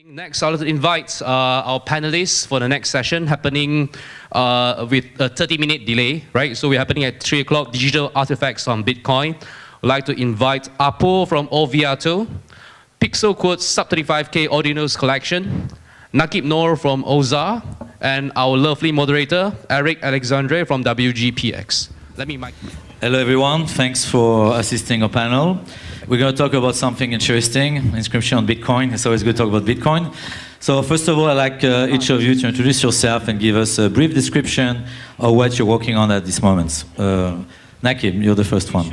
Next, I'd like to invite our panelists for the next session, happening with a 30-minute delay, right? So we're happening at 3 o'clock, digital artifacts on Bitcoin. I'd like to invite Apo from Oviato, Pixel Quote Sub100k Ordinals Collection, Nakib Noor from Ordzaar, and our lovely moderator, Eric Alexandre from WGPX. Let me mic. Hello everyone, thanks for assisting our panel. We're going to talk about something interesting, inscription on Bitcoin. It's always good to talk about Bitcoin. So first of all, I'd like each of you to introduce yourself and give us a brief description of what you're working on at this moment. Nakib, you're the first one.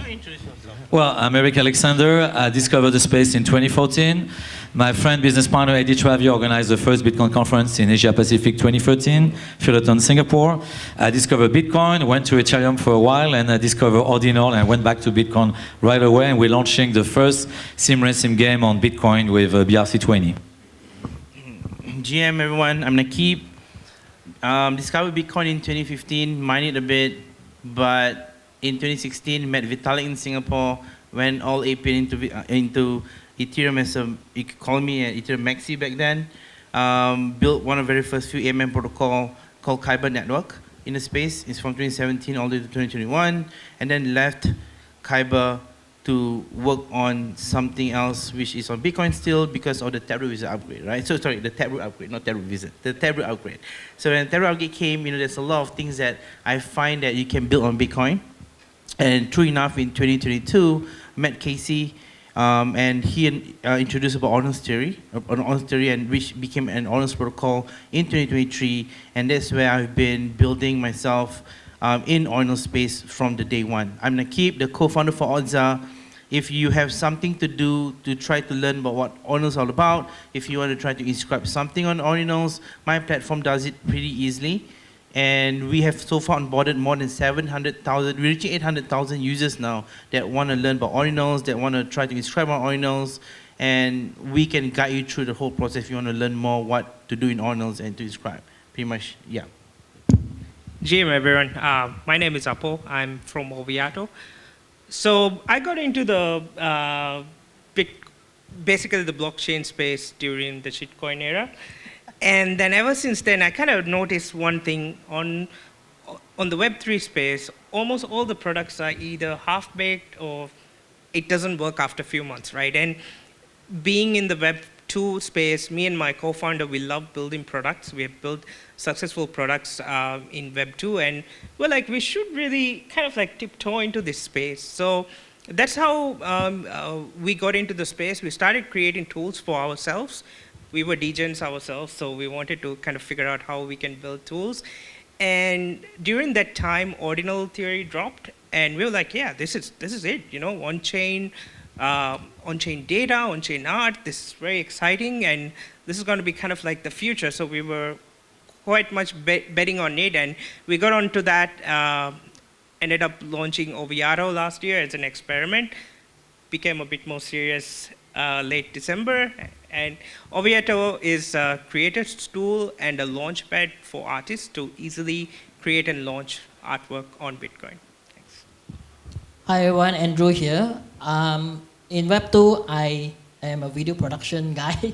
Well, I'm Eric Alexander. I discovered the space in 2014. My friend, business partner Eddie Travier organized the first Bitcoin conference in Asia Pacific 2013, Fullerton, Singapore. I discovered Bitcoin, went to Ethereum for a while, and I discovered Ordinal and went back to Bitcoin right away. And we're launching the first sim racing game on Bitcoin with BRC20. GM everyone, I'm Nakib. Discovered Bitcoin in 2015, mined it a bit, but in 2016 met Vitalik in Singapore, went all AP into Ethereum as you could call me an Ethereum Maxi back then. Built one of the very first few AMM protocol called Kyber Network in the space. It's from 2017 all the way to 2021, and then left Kyber to work on something else which is on Bitcoin still because of the Taproot Wizard upgrade, right? So sorry, the Taproot upgrade, not Taproot Wizard, the Taproot upgrade. So when the Taproot upgrade came, there's a lot of things that I find that you can build on Bitcoin. And true enough, in 2022, met Casey, and he introduced about Ordinals theory, and which became an Ordinals protocol in 2023, and that's where I've been building myself in Ordinals space from the day one. I'm Nakib, the co-founder for Ordzaar. If you have something to do to try to learn about what Ordinals is all about, if you want to try to inscribe something on Ordinals, my platform does it pretty easily. And we have so far onboarded more than 700,000, we're reaching 800,000 users now that want to learn about Ordinals, that want to try to inscribe on Ordinals, and we can guide you through the whole process if you want to learn more what to do in Ordinals and to inscribe. Pretty much, yeah. GM everyone, my name is Apo, I'm from Oviato. So I got into the, basically the blockchain space during the shitcoin era. And then ever since then, I kind of noticed one thing on the Web3 space, almost all the products are either half-baked or it doesn't work after a few months, right? And being in the Web2 space, me and my co-founder, we love building products. We have built successful products in Web2, and we're like, we should really kind of like tiptoe into this space. So that's how we got into the space. We started creating tools for ourselves. We were degens ourselves, so we wanted to kind of figure out how we can build tools. And during that time, ordinal theory dropped, and we were like, yeah, this is it, on-chain data, on-chain art, this is very exciting, and this is going to be kind of like the future. So we were quite much betting on it, and we got onto that, ended up launching Oviato last year as an experiment, became a bit more serious late December. And Oviato is a creator's tool and a launchpad for artists to easily create and launch artwork on Bitcoin. Thanks. Hi everyone, Andrew here. In Web2, I am a video production guy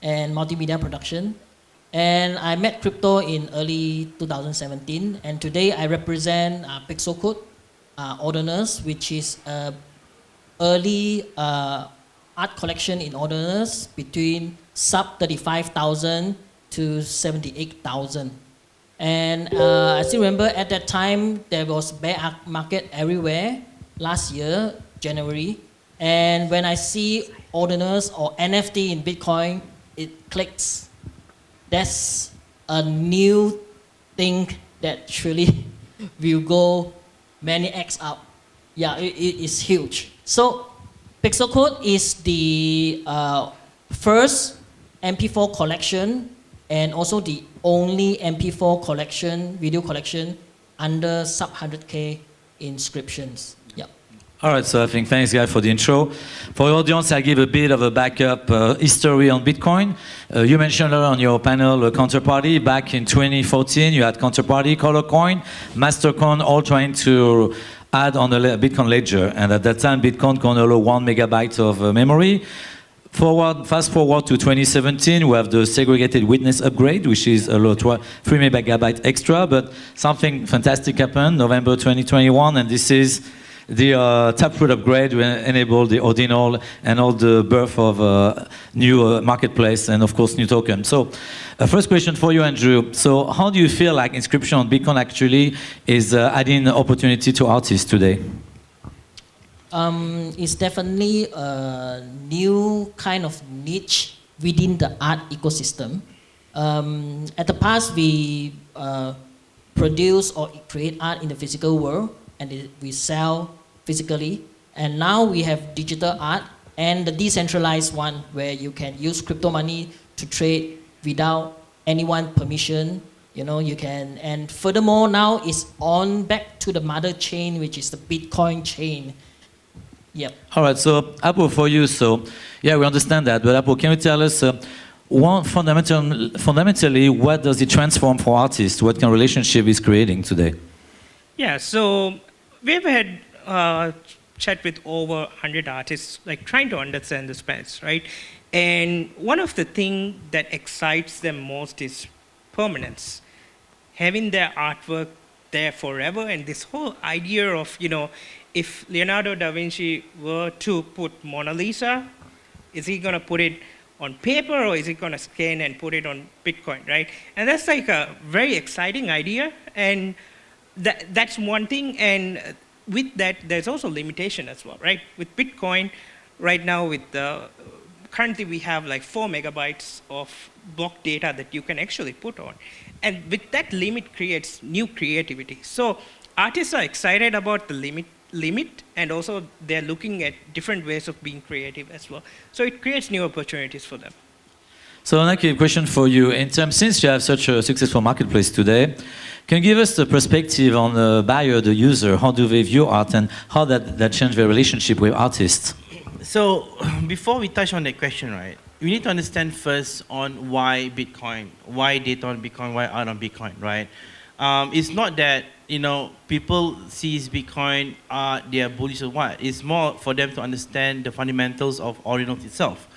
and multimedia production. And I met crypto in early 2017. And today I represent Pixel Quote Ordinals, which is an early art collection in Ordinals between sub 35,000 to 78,000. And I still remember at that time there was bear market everywhere last year, January. And when I see Ordinals or NFT in Bitcoin, it clicks. That's a new thing that surely will go many X up. Yeah, it is huge. So Pixel Quote is the first MP4 collection and also the only MP4 collection, video collection under sub 100k inscriptions. Yeah. All right, so I think thanks guys for the intro. For the audience, I'll give a bit of a backup history on Bitcoin. You mentioned on your panel Counterparty. Back in 2014, you had Counterparty, Colorcoin, Mastercoin, all trying to add on the Bitcoin ledger. And at that time, Bitcoin can allow 1 megabyte of memory. Fast forward to 2017, we have the segregated witness upgrade, which is a lot, 3 megabyte extra, but something fantastic happened November 2021, and this is the Taproot upgrade. We enable the ordinal and all the birth of new marketplace and of course new token. So first question for you, Andrew. So how do you feel like inscription on Bitcoin actually is adding opportunity to artists today? It's definitely a new kind of niche within the art ecosystem. At the past, we produce or create art in the physical world, and we sell physically. And now we have digital art and the decentralized one, where you can use crypto money to trade without anyone permission. You know, you can, and furthermore, now it's on back to the mother chain, which is the Bitcoin chain. Yep. All right, so Apo, for you, so yeah, we understand that, but Apo, can you tell us fundamentally what does it transform for artists? What kind of relationship is creating today? Yeah, so we've had chat with over 100 artists, like trying to understand the space, right? And one of the things that excites them most is permanence, having their artwork there forever, and this whole idea of, you know, if Leonardo da Vinci were to put Mona Lisa, is he going to put it on paper or is he going to scan and put it on Bitcoin, right? And that's like a very exciting idea, and that's one thing. And with that, there's also limitation as well, right? With Bitcoin, right now, currently we have like 4 megabytes of block data that you can actually put on. And with that limit creates new creativity. So artists are excited about the limit, and also they're looking at different ways of being creative as well. So it creates new opportunities for them. So Naki, a question for you. Since you have such a successful marketplace today, can you give us the perspective on the buyer, the user? How do they view art, and how that changed their relationship with artists? So before we touch on that question, right, we need to understand first on why Bitcoin, why data on Bitcoin, why art on Bitcoin, right? It's not that, you know, people sees Bitcoin, they are bullish or what. It's more for them to understand the fundamentals of Ordinals itself.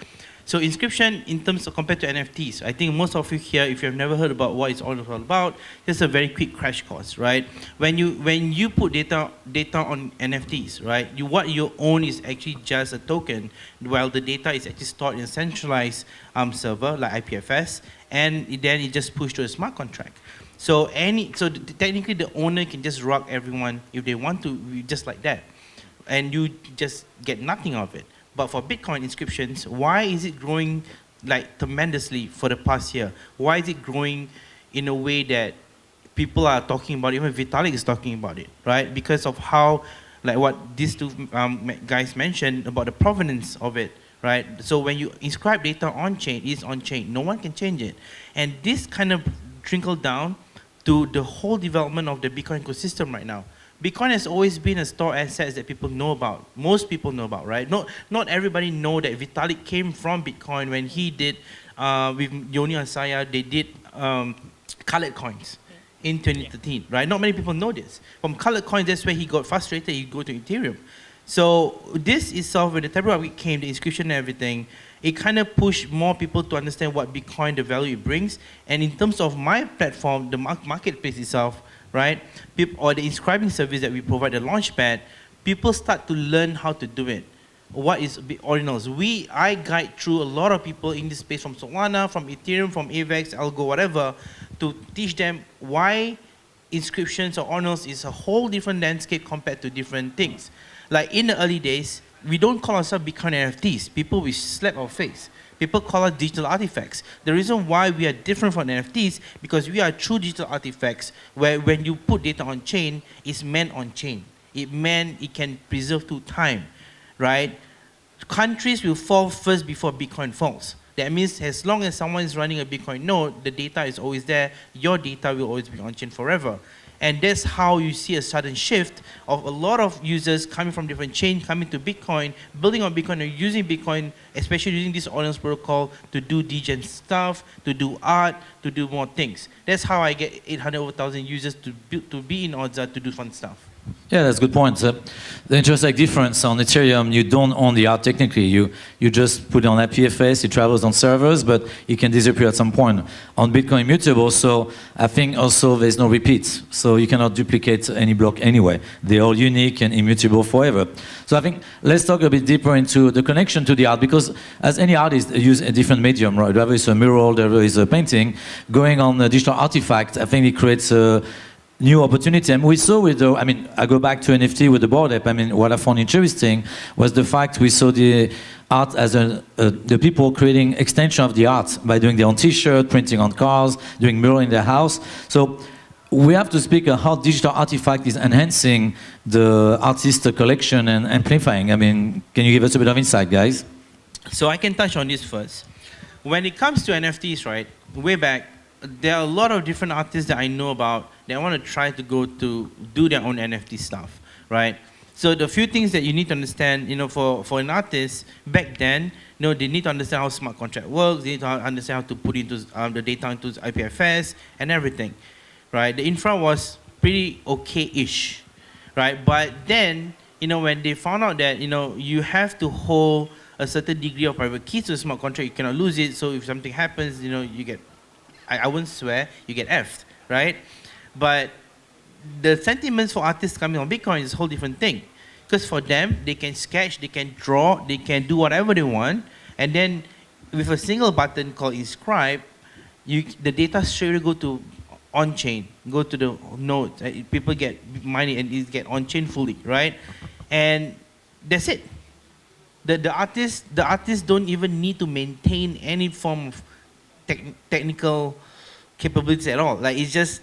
So inscription, in terms of compared to NFTs, I think most of you here, if you've never heard about what it's all about, just a very quick crash course, right? When you put data on NFTs, right, what you own is actually just a token, while the data is actually stored in a centralized server like IPFS, and then it just pushed to a smart contract. So technically the owner can just rock everyone if they want to, just like that, and you just get nothing of it. But for Bitcoin inscriptions, why is it growing like tremendously for the past year? Why is it growing in a way that people are talking about it? Even Vitalik is talking about it, right? Because of how, like what these two guys mentioned about the provenance of it, right? So when you inscribe data on chain, it's on chain. No one can change it. And this kind of trickled down to the whole development of the Bitcoin ecosystem right now. Bitcoin has always been a store assets that people know about. Most people know about, right? Not everybody know that Vitalik came from Bitcoin when he did, with Yoni Asaya, they did colored coins in 2013, right? Not many people know this. From colored coins, that's where he got frustrated, he go to Ethereum. So this itself, when the Taproot came, the inscription and everything, it kind of pushed more people to understand what Bitcoin, the value it brings. And in terms of my platform, the marketplace itself, right, or the inscribing service that we provide, the Launchpad, people start to learn how to do it. What is Ordinals? I guide through a lot of people in this space, from Solana, from Ethereum, from AVAX, Algo, whatever, to teach them why inscriptions or Ordinals is a whole different landscape compared to different things. Like in the early days, we don't call ourselves Bitcoin NFTs. People will slap our face. People call us digital artifacts. The reason why we are different from NFTs, because we are true digital artifacts, where when you put data on chain, it's meant on chain. It meant it can preserve through time, right? Countries will fall first before Bitcoin falls. That means as long as someone is running a Bitcoin node, the data is always there. Your data will always be on chain forever. And that's how you see a sudden shift of a lot of users coming from different chains, coming to Bitcoin, building on Bitcoin, or using Bitcoin, especially using this Ordinals protocol to do degen stuff, to do art, to do more things. That's how I get 800,000 users to be in Ordzaar to do fun stuff. Yeah, that's a good point. The interesting difference on Ethereum, you don't own the art technically. You just put it on IPFS, it travels on servers, but it can disappear at some point. On Bitcoin Immutable, so I think also there's no repeats. So you cannot duplicate any block anyway. They're all unique and immutable forever. So I think let's talk a bit deeper into the connection to the art, because as any artist use a different medium, right? Whether it's a mural, whether it's a painting, going on a digital artifact, I think it creates a new opportunity. And we saw with the, I mean, I go back to NFT with the Bored Ape. I mean, what I found interesting was the fact we saw the art as the people creating extension of the art by doing their own t-shirt, printing on cars, doing mural in their house. So we have to speak on how digital artifact is enhancing the artist collection and amplifying. I mean, can you give us a bit of insight, guys? So I can touch on this first. When it comes to NFTs, right, way back, there are a lot of different artists that I know about that want to try to go to do their own NFT stuff, right? So the few things that you need to understand, you know, for an artist back then, you know, they need to understand how smart contract works. They need to understand how to put into the data into IPFS and everything, right? The infra was pretty okay-ish, right? But then, you know, when they found out that, you know, you have to hold a certain degree of private keys to a smart contract, you cannot lose it. So if something happens, you know, you get, I wouldn't swear, you get effed, right? But the sentiments for artists coming on Bitcoin is a whole different thing. Because for them, they can sketch, they can draw, they can do whatever they want, and then with a single button called inscribe, the data straight away go to on-chain, go to the nodes. People get money and it get on-chain fully, right? And that's it. The artists don't even need to maintain any form of technical capabilities at all. Like, it's just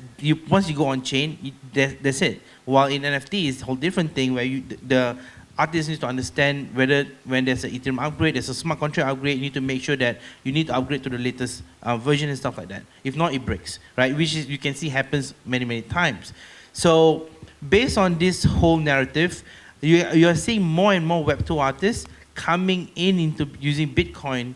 once you go on chain, that's it. While in NFT, it's a whole different thing where the artist needs to understand whether when there's an Ethereum upgrade, there's a smart contract upgrade, you need to make sure that you need to upgrade to the latest version and stuff like that. If not, it breaks, right? Which is, you can see happens many, many times. So based on this whole narrative, you are seeing more and more Web2 artists coming into using Bitcoin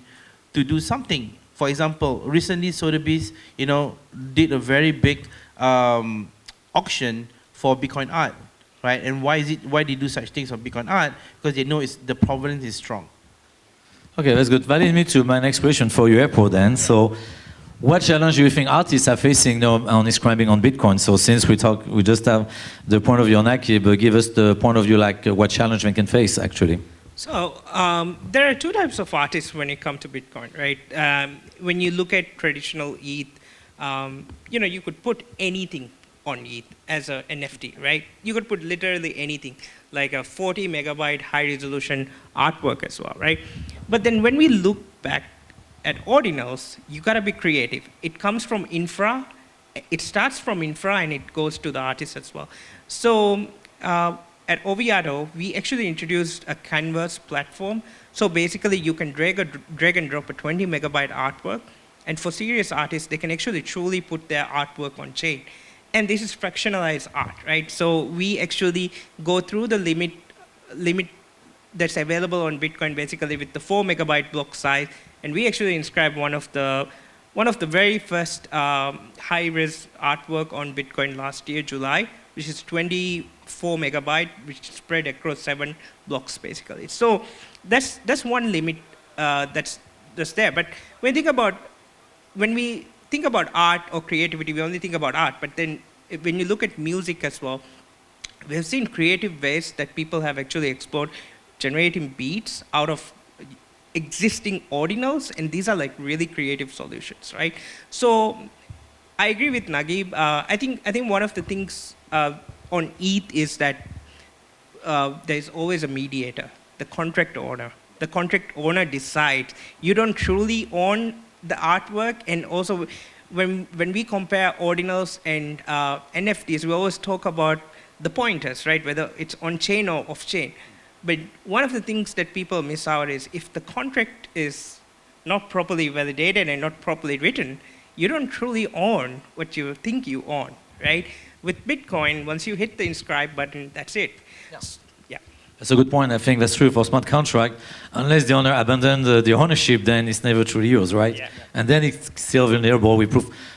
to do something. For example, recently Sotheby's, you know, did a very big auction for Bitcoin art, right? And why they do such things for Bitcoin art? Because they know the provenance is strong. Okay, that's good. That leads me to my next question for you, April, then. So, what challenge do you think artists are facing now on inscribing on Bitcoin? So, since we just have the point of view on Aki, but give us the point of view, like what challenge we can face actually. So there are two types of artists when it comes to Bitcoin, right? When you look at traditional ETH, you know, you could put anything on ETH as an NFT, right? You could put literally anything, like a 40 megabyte high resolution artwork as well, right? But then when we look back at Ordinals, you gotta be creative. It comes from infra, it starts from infra and it goes to the artist as well. So at Oviato, we actually introduced a canvas platform. So basically, you can drag and drop a 20 megabyte artwork, and for serious artists, they can actually truly put their artwork on chain. And this is fractionalized art, right? So we actually go through the limit that's available on Bitcoin, basically with the 4 megabyte block size, and we actually inscribed one of the very first high-res artwork on Bitcoin last year, July, which is 24 megabyte, which is spread across 7 blocks, basically. So that's one limit that's there. But when we think about art or creativity, we only think about art. But then when you look at music as well, we have seen creative ways that people have actually explored generating beats out of existing ordinals, and these are like really creative solutions, right? So I agree with Naguib. I think one of the things on ETH is that there's always a mediator, the contract owner. The contract owner decides. You don't truly own the artwork, and also when we compare ordinals and NFTs, we always talk about the pointers, right? Whether it's on-chain or off-chain. But one of the things that people miss out is if the contract is not properly validated and not properly written, you don't truly own what you think you own, right? With Bitcoin, once you hit the inscribe button, that's it. Yeah. Yeah. That's a good point. I think that's true for smart contract. Unless the owner abandoned the ownership, then it's never truly yours, right? Yeah. And then it's still vulnerable. With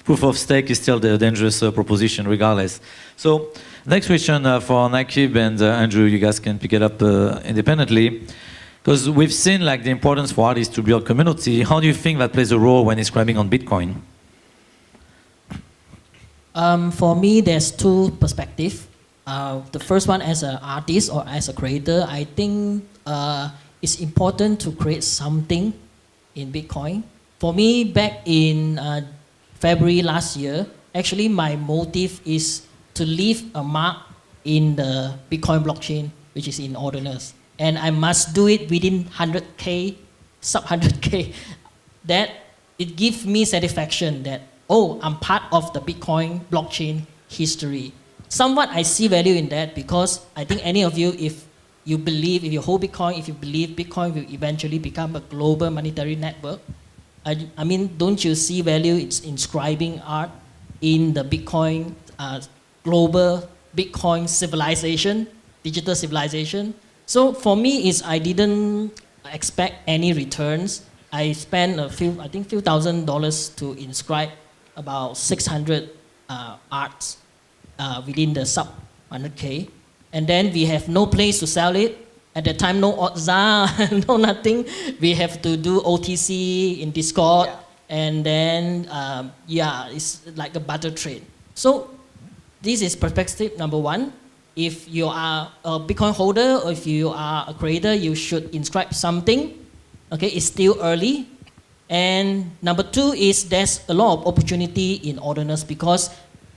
proof of stake is still the dangerous proposition, regardless. So, next question for Nakib and Andrew. You guys can pick it up independently, because we've seen like the importance for artists to build community. How do you think that plays a role when inscribing on Bitcoin? For me, there's two perspectives. The first one, as an artist or as a creator, I think it's important to create something in Bitcoin. For me, back in February last year, actually my motive is to leave a mark in the Bitcoin blockchain, which is in Ordinals. And I must do it within 100k, sub 100k. That it gives me satisfaction that, oh, I'm part of the Bitcoin blockchain history. Somewhat I see value in that, because I think any of you, if you hold Bitcoin, if you believe Bitcoin will eventually become a global monetary network, I mean, don't you see value in inscribing art in the Bitcoin, global Bitcoin civilization, digital civilization? So for me, I didn't expect any returns. I spent I think few $1,000s to inscribe about 600 arts within the sub 100k, and then we have no place to sell it. At that time, no Ordzaar, no nothing. We have to do OTC in Discord, and then it's like a barter trade. So this is perspective number one. If you are a Bitcoin holder or if you are a creator, you should inscribe something. Okay, it's still early. And number two is there's a lot of opportunity in Ordinals, because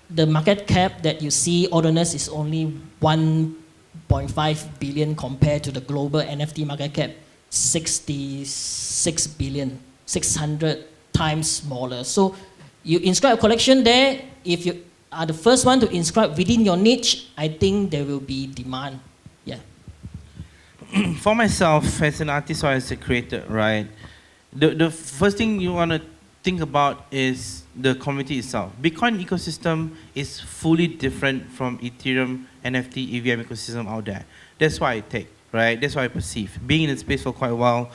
the market cap that you see, Ordinals is only 1.5 billion compared to the global NFT market cap, 66 billion, 600 times smaller. So you inscribe a collection there. If you are the first one to inscribe within your niche, I think there will be demand. Yeah. For myself, as an artist or as a creator, right, the first thing you want to think about is the community itself. Bitcoin ecosystem is fully different from Ethereum, NFT, EVM ecosystem out there. That's why I take, right? That's why I perceive. Being in the space for quite a while,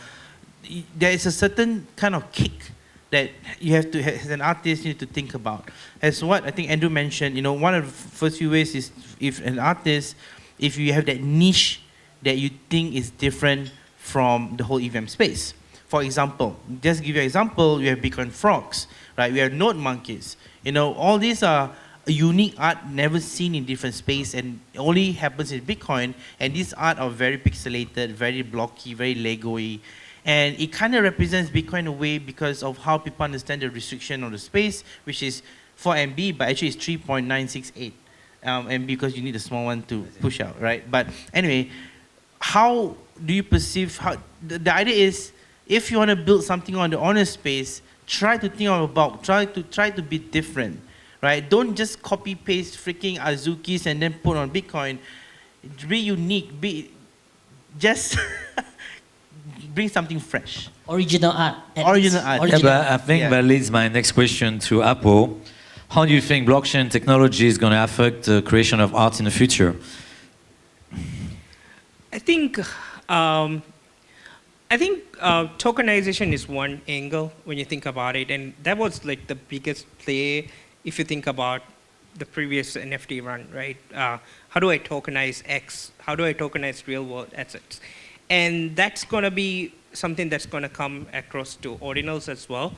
there is a certain kind of kick that you have to, as an artist, you need to think about. As what I think Andrew mentioned, you know, one of the first few ways is, if an artist, if you have that niche that you think is different from the whole EVM space. For example, just to give you an example, we have Bitcoin frogs, right? We have node monkeys. You know, all these are unique art never seen in different space, and only happens in Bitcoin. And these art are very pixelated, very blocky, very Lego-y. And it kind of represents Bitcoin in a way because of how people understand the restriction of the space, which is 4 MB, but actually it's 3.968 MB, because you need a small one to push out, right? But anyway, how do you perceive, the idea is, if you want to build something on the honest space, try to think out of the box, try to be different, right? Don't just copy paste freaking Azukis and then put on Bitcoin. Be unique, just bring something fresh. Original art. Original art. Yeah, but I think that leads my next question to Apple. How do you think blockchain technology is going to affect the creation of art in the future? I think tokenization is one angle when you think about it, and that was like the biggest play if you think about the previous NFT run, right? How do I tokenize X? How do I tokenize real world assets? And that's going to be something that's going to come across to Ordinals as well.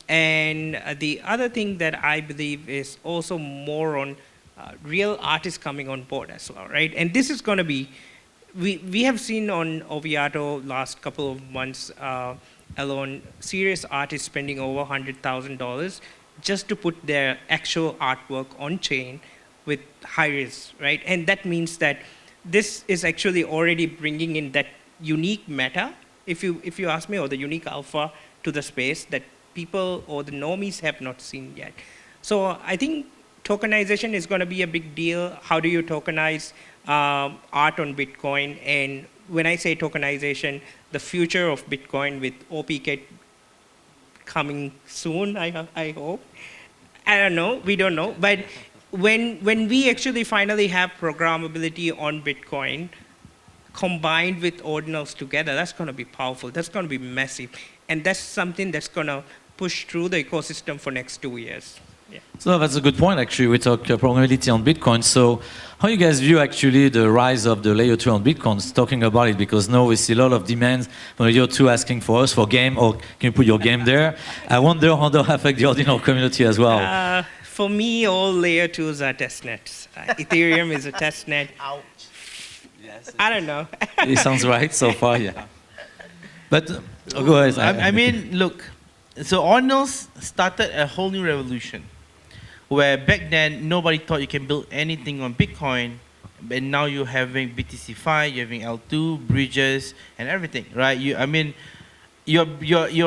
And the other thing that I believe is also more on real artists coming on board as well, right? And this is going to be, we have seen on Oviato last couple of months alone, serious artists spending over $100,000 just to put their actual artwork on chain with high risk, right? And that means that this is actually already bringing in that unique meta, if you ask me, or the unique alpha to the space that people or the normies have not seen yet. So I think tokenization is going to be a big deal. How do you tokenize art on Bitcoin? And when I say tokenization, the future of Bitcoin with OPK coming soon, I hope. I don't know, we don't know. But when we actually finally have programmability on Bitcoin, combined with ordinals together, that's going to be powerful. That's going to be massive. And that's something that's going to push through the ecosystem for next 2 years. Yeah. So that's a good point, actually. We talk programmability on Bitcoin. So how you guys view actually the rise of the layer 2 on Bitcoin? Talking about it, because now we see a lot of demands from layer 2 asking for us for game, or can you put your game there? I wonder how that affect the ordinal community as well. For me, all layer 2s are testnets. Ethereum is a testnet. Ouch. Yes. I don't know. It sounds right so far, yeah. But go ahead. I mean, look, so Ordinals started a whole new revolution, where back then nobody thought you can build anything on Bitcoin, but now you're having BTC-Fi, you're having L2, bridges, and everything, right? You're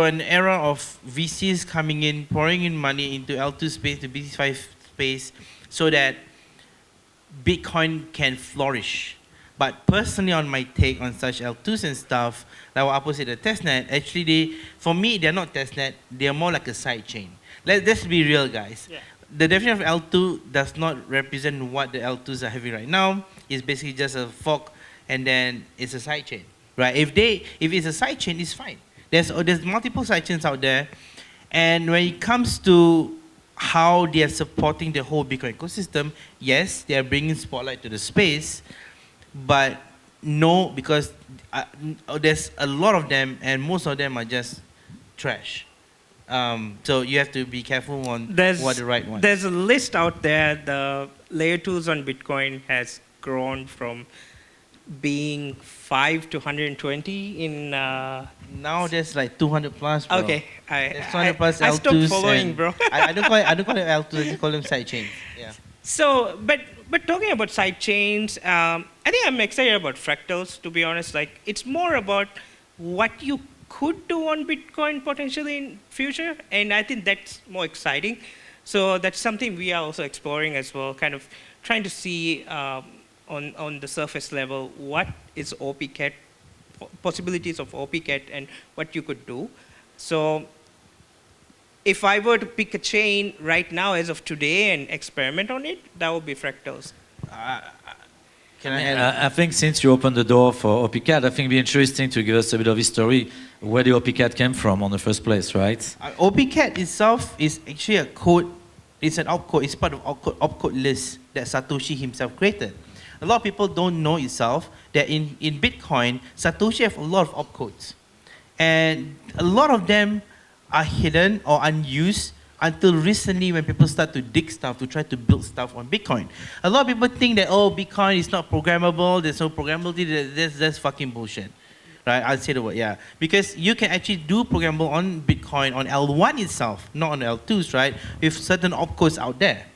an era of VCs coming in, pouring in money into L2 space, to BTC-Fi space, so that Bitcoin can flourish. But personally, on my take on such L2s and stuff, like what Apo said, the testnet, actually, for me, they're not testnet, they're more like a side chain. Let's be real, guys. Yeah. The definition of L2 does not represent what the L2s are having right now. It's basically just a fork, and then it's a side chain, right? If it's a side chain, it's fine. There's multiple side chains out there, and when it comes to how they are supporting the whole Bitcoin ecosystem, yes, they are bringing spotlight to the space, but no, because there's a lot of them, and most of them are just trash. So you have to be careful on what the right one. There's a list out there. The layer 2s on Bitcoin has grown from being 5 to 120 in... Now there's like 200 plus, bro. Okay. There's 200 plus I L2s. stopped following, bro. I don't call it L2s, I just call them side chains. Yeah. So, but talking about side chains, I think I'm excited about fractals, to be honest. Like, it's more about what you could do on Bitcoin potentially in future, and I think that's more exciting. So that's something we are also exploring as well, kind of trying to see on the surface level what is OPCAT, possibilities of OPCAT, and what you could do. So if I were to pick a chain right now as of today and experiment on it, that would be fractals. Can I add? I think since you opened the door for OPCAT, I think it'd be interesting to give us a bit of history where the OPCAT came from on the first place, right? OPCAT itself is actually a code, it's an opcode, it's part of opcode list that Satoshi himself created. A lot of people don't know itself that in Bitcoin, Satoshi have a lot of opcodes. And a lot of them are hidden or unused until recently when people start to dig stuff to try to build stuff on Bitcoin. A lot of people think that, oh, Bitcoin is not programmable, there's no programmability, that's fucking bullshit. Right, I'll say the word, yeah. Because you can actually do programmable on Bitcoin on L1 itself, not on L2s, right? With certain opcodes out there,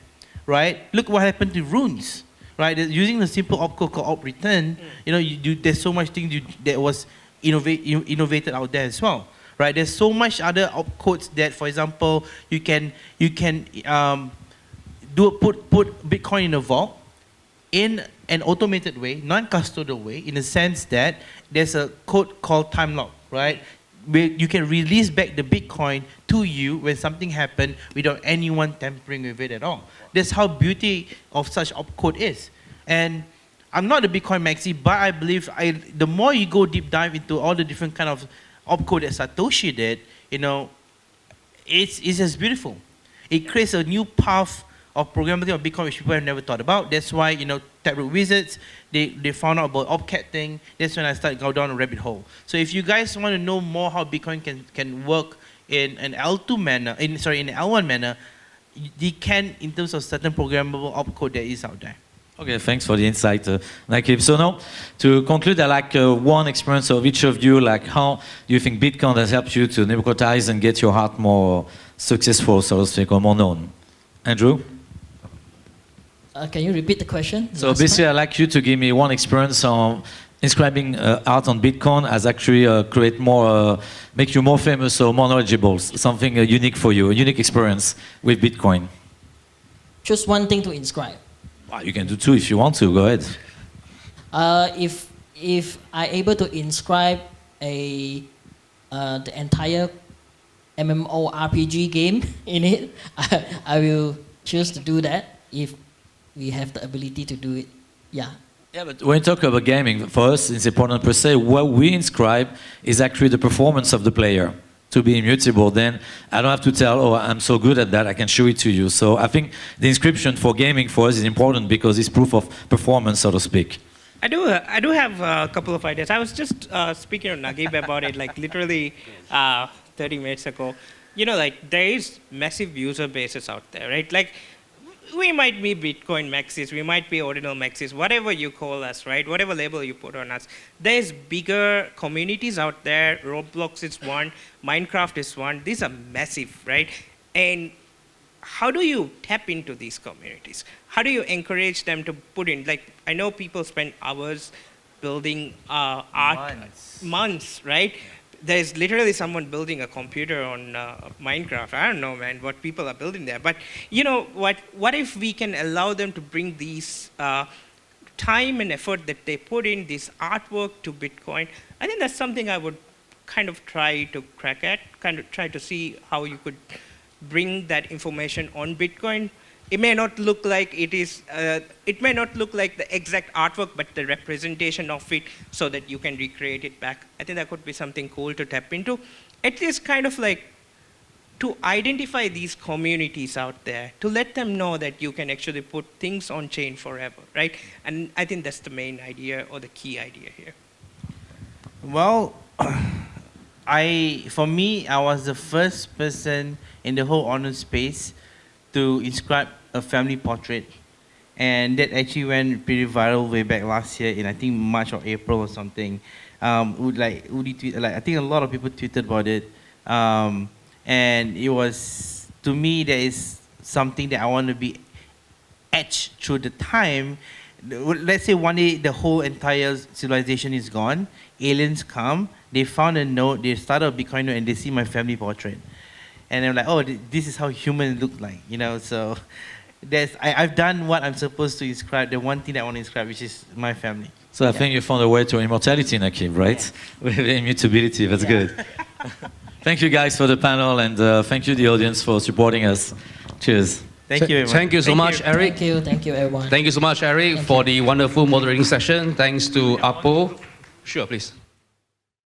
right? Look what happened to runes, right? Using the simple opcode called opreturn, you know, there's so much things that was innovated out there as well. Right, there's so much other opcodes that, for example, you can put Bitcoin in a vault in an automated way, non-custodial way, in the sense that there's a code called time lock, right? Where you can release back the Bitcoin to you when something happened without anyone tampering with it at all. That's how beauty of such opcode is. And I'm not a Bitcoin maxi, but I believe the more you go deep dive into all the different kind of opcode that Satoshi did, you know, it's just beautiful. It creates a new path of programmability of Bitcoin which people have never thought about. That's why, you know, Taproot Wizards, they found out about OPCAT thing. That's when I started go down a rabbit hole. So if you guys want to know more how Bitcoin can work in an L2 manner, in an L1 manner, you can in terms of certain programmable opcode that is out there. Okay, thanks for the insight, Nakib. So now, to conclude, I like one experience of each of you, like how do you think Bitcoin has helped you to democratize and get your art more successful, so to speak, or more known? Andrew? Can you repeat the question? So basically, I'd like you to give me one experience on inscribing art on Bitcoin as actually create more, make you more famous or more knowledgeable, something unique for you, a unique experience with Bitcoin. Just one thing to inscribe. You can do two if you want to. Go ahead. If I able to inscribe the entire MMORPG game in it, I will choose to do that if we have the ability to do it. Yeah. Yeah, but when you talk about gaming, for us, it's important per se, what we inscribe is actually the performance of the player to be immutable. Then I don't have to tell, oh, I'm so good at that, I can show it to you. So I think the inscription for gaming for us is important because it's proof of performance, so to speak. I do have a couple of ideas. I was just speaking to Nagib about it, like literally 30 minutes ago. You know, like there is massive user bases out there, right? Like we might be Bitcoin maxis, we might be ordinal maxis, whatever you call us, right? Whatever label you put on us. There's bigger communities out there. Roblox is one, Minecraft is one. These are massive, right? And how do you tap into these communities? How do you encourage them to put in, like, I know people spend hours building art, months, right? There's literally someone building a computer on Minecraft. I don't know, man, what people are building there. But you know, what if we can allow them to bring these time and effort that they put in, this artwork to Bitcoin? I think that's something I would kind of try to crack at, kind of try to see how you could bring that information on Bitcoin. It may not look like it is, it may not look like the exact artwork, but the representation of it so that you can recreate it back. I think that could be something cool to tap into. At least kind of like to identify these communities out there, to let them know that you can actually put things on chain forever, right? And I think that's the main idea or the key idea here. Well, for me, I was the first person in the whole honor space to inscribe a family portrait, and that actually went pretty viral way back last year in I think March or April or something. I think a lot of people tweeted about it, and it was, to me, that is something that I want to be etched through the time. Let's say one day the whole entire civilization is gone, aliens come, they found a note, they started a Bitcoin note, and they see my family portrait. And I'm like, oh, this is how humans look like, you know. So I've done what I'm supposed to inscribe, the one thing that I want to inscribe, which is my family. So I think you found a way to immortality, Nakib, right? Yeah. With immutability, that's good. Thank you guys for the panel, and thank you the audience for supporting us. Cheers. Thank you, everyone. Thank you so much, Eric. Thank you, everyone. Thank you so much, Eric, for the wonderful moderating session. Thanks to Apo. Sure, please.